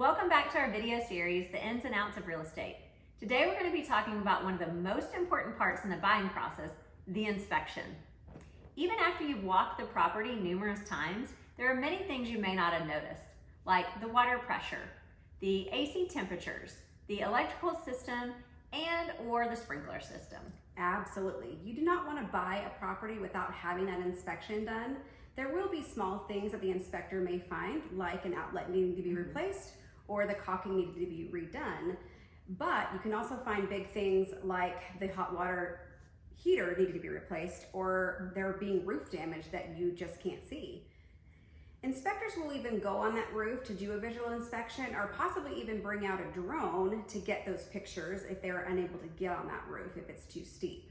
Welcome back to our video series, The Ins and Outs of Real Estate. Today we're going to be talking about one of the most important parts in the buying process, the inspection. Even after you've walked the property numerous times, there are many things you may not have noticed, like the water pressure, the AC temperatures, the electrical system, and or the sprinkler system. Absolutely. You do not want to buy a property without having that inspection done. There will be small things that the inspector may find, like an outlet needing to be replaced or the caulking needed to be redone. But you can also find big things like the hot water heater needed to be replaced or there being roof damage that you just can't see. Inspectors will even go on that roof to do a visual inspection or possibly even bring out a drone to get those pictures if they are unable to get on that roof if it's too steep.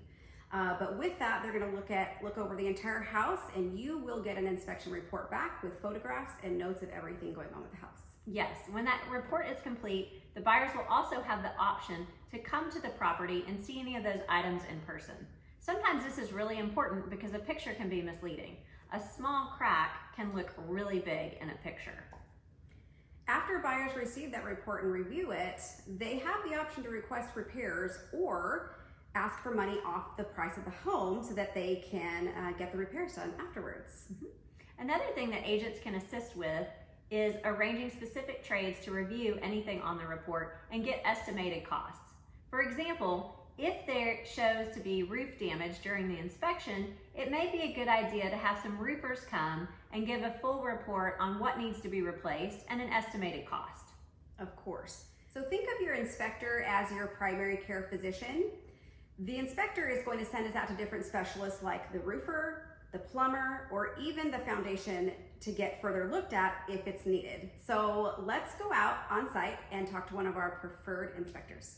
But with that, they're going to look over the entire house, and you will get an inspection report back with photographs and notes of everything going on with the house. Yes, when that report is complete, the buyers will also have the option to come to the property and see any of those items in person. Sometimes this is really important because a picture can be misleading. A small crack can look really big in a picture. After buyers receive that report and review it, they have the option to request repairs or ask for money off the price of the home so that they can get the repairs done afterwards. Another thing that agents can assist with is arranging specific trades to review anything on the report and get estimated costs. For example, if there shows to be roof damage during the inspection, it may be a good idea to have some roofers come and give a full report on what needs to be replaced and an estimated cost. Of course. So think of your inspector as your primary care physician. The inspector is going to send us out to different specialists like the roofer, the plumber, or even the foundation to get further looked at if it's needed. So let's go out on site and talk to one of our preferred inspectors.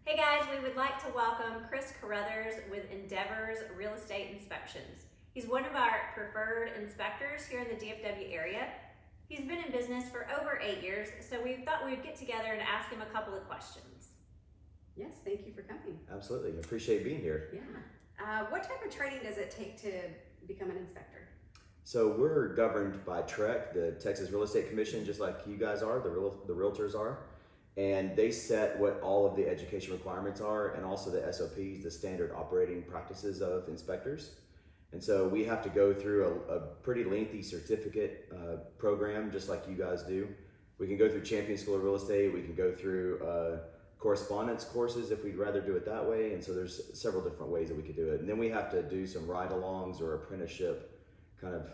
Hey guys, we would like to welcome Chris Carruthers with Endeavor's Real Estate Inspections. He's one of our preferred inspectors here in the DFW area. He's been in business for over 8 years, so we thought we'd get together and ask him a couple of questions. Yes, thank you for coming. Absolutely, I appreciate being here. Yeah. What type of training does it take to become an inspector? So we're governed by TREC, the Texas Real Estate Commission, just like you guys are, the realtors are. And they set what all of the education requirements are and also the SOPs, the standard operating practices of inspectors. And so we have to go through a pretty lengthy certificate program, just like you guys do. We can go through Champion School of Real Estate, we can go through correspondence courses if we'd rather do it that way. And so there's several different ways that we could do it. And then we have to do some ride-alongs or apprenticeship kind of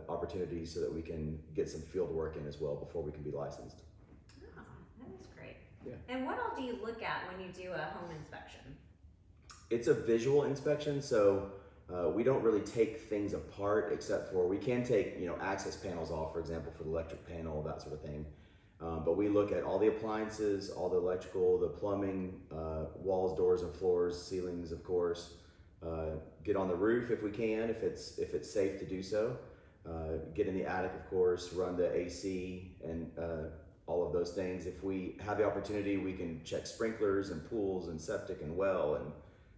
opportunities so that we can get some field work in as well before we can be licensed. Oh, that is great. Yeah. And what all do you look at when you do a home inspection? It's a visual inspection, so we don't really take things apart except for, we can take, access panels off, for example, for the electric panel, that sort of thing. But we look at all the appliances, all the electrical, the plumbing, walls, doors, and floors, ceilings, of course. Get on the roof if we can, if it's safe to do so. Get in the attic, of course, run the AC and all of those things. If we have the opportunity, we can check sprinklers and pools and septic and well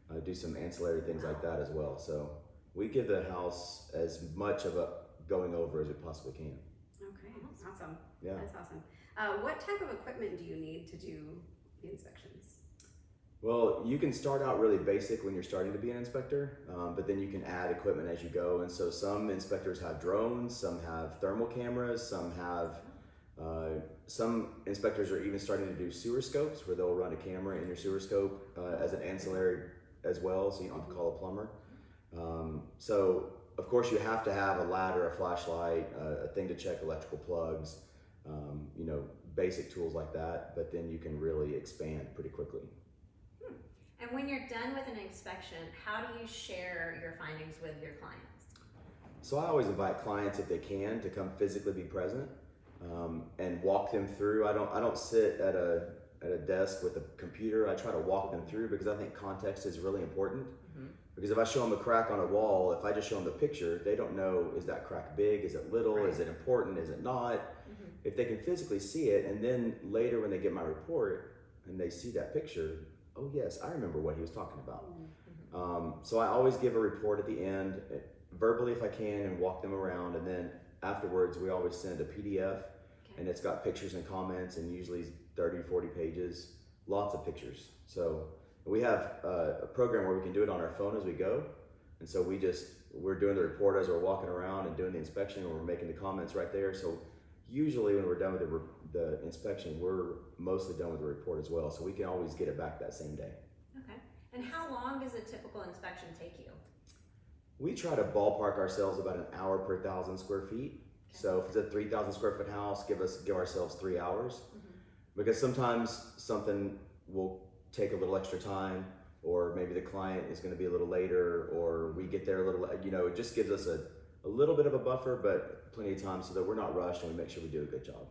and do some ancillary things like that as well. So we give the house as much of a going over as we possibly can. Okay, awesome. Yeah. That's awesome. What type of equipment do you need to do the inspections? Well, you can start out really basic when you're starting to be an inspector, but then you can add equipment as you go. And so some inspectors have drones, some have thermal cameras, some inspectors are even starting to do sewer scopes where they'll run a camera in your sewer scope as an ancillary as well, so you don't have to call a plumber. So of course you have to have a ladder, a flashlight, a thing to check electrical plugs, basic tools like that, but then you can really expand pretty quickly. And when you're done with an inspection, how do you share your findings with your clients? So I always invite clients, if they can, to come physically be present and walk them through. I don't sit at a desk with a computer. I try to walk them through because I think context is really important. Because if I show them a crack on a wall, if I just show them the picture, they don't know, is that crack big, is it little, is it important, is it not? If they can physically see it, and then later when they get my report and they see that picture, oh yes, I remember what he was talking about. So I always give a report at the end, verbally if I can, and walk them around, and then afterwards we always send a PDF and it's got pictures and comments, and usually 30, 40 pages, lots of pictures. So we have a program where we can do it on our phone as we go. And so we're doing the report as we're walking around and doing the inspection, and we're making the comments right there. So usually when we're done with the inspection, we're mostly done with the report as well. So we can always get it back that same day. Okay. And how long does a typical inspection take you? We try to ballpark ourselves about an hour per 1,000 square feet. Okay. So if it's a 3,000 square foot house, give ourselves 3 hours. Mm-hmm. Because sometimes something will take a little extra time, or maybe the client is going to be a little later, or we get there a little, it just gives us a little bit of a buffer, but plenty of time so that we're not rushed and we make sure we do a good job.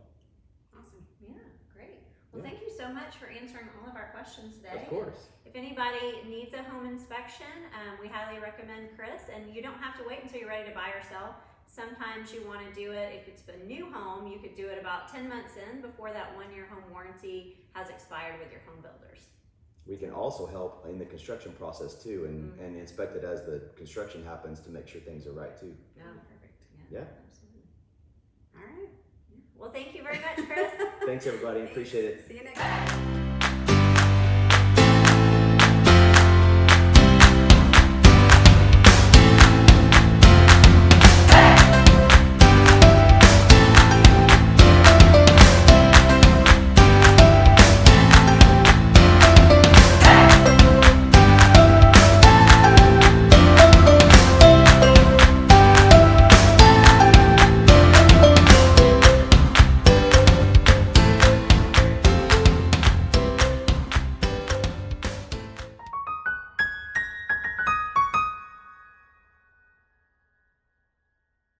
Awesome. Yeah, great. Well, Yeah. thank you so much for answering all of our questions today. Of course. If anybody needs a home inspection, we highly recommend Chris, and you don't have to wait until you're ready to buy or sell. Sometimes you want to do it, if it's a new home, you could do it about 10 months in before that 1-year home warranty has expired with your home builders. We can also help in the construction process too, and inspect it as the construction happens to make sure things are right too. Oh, perfect. Yeah. Absolutely. All right. Well, thank you very much, Chris. Thanks everybody, appreciate it. See you next time.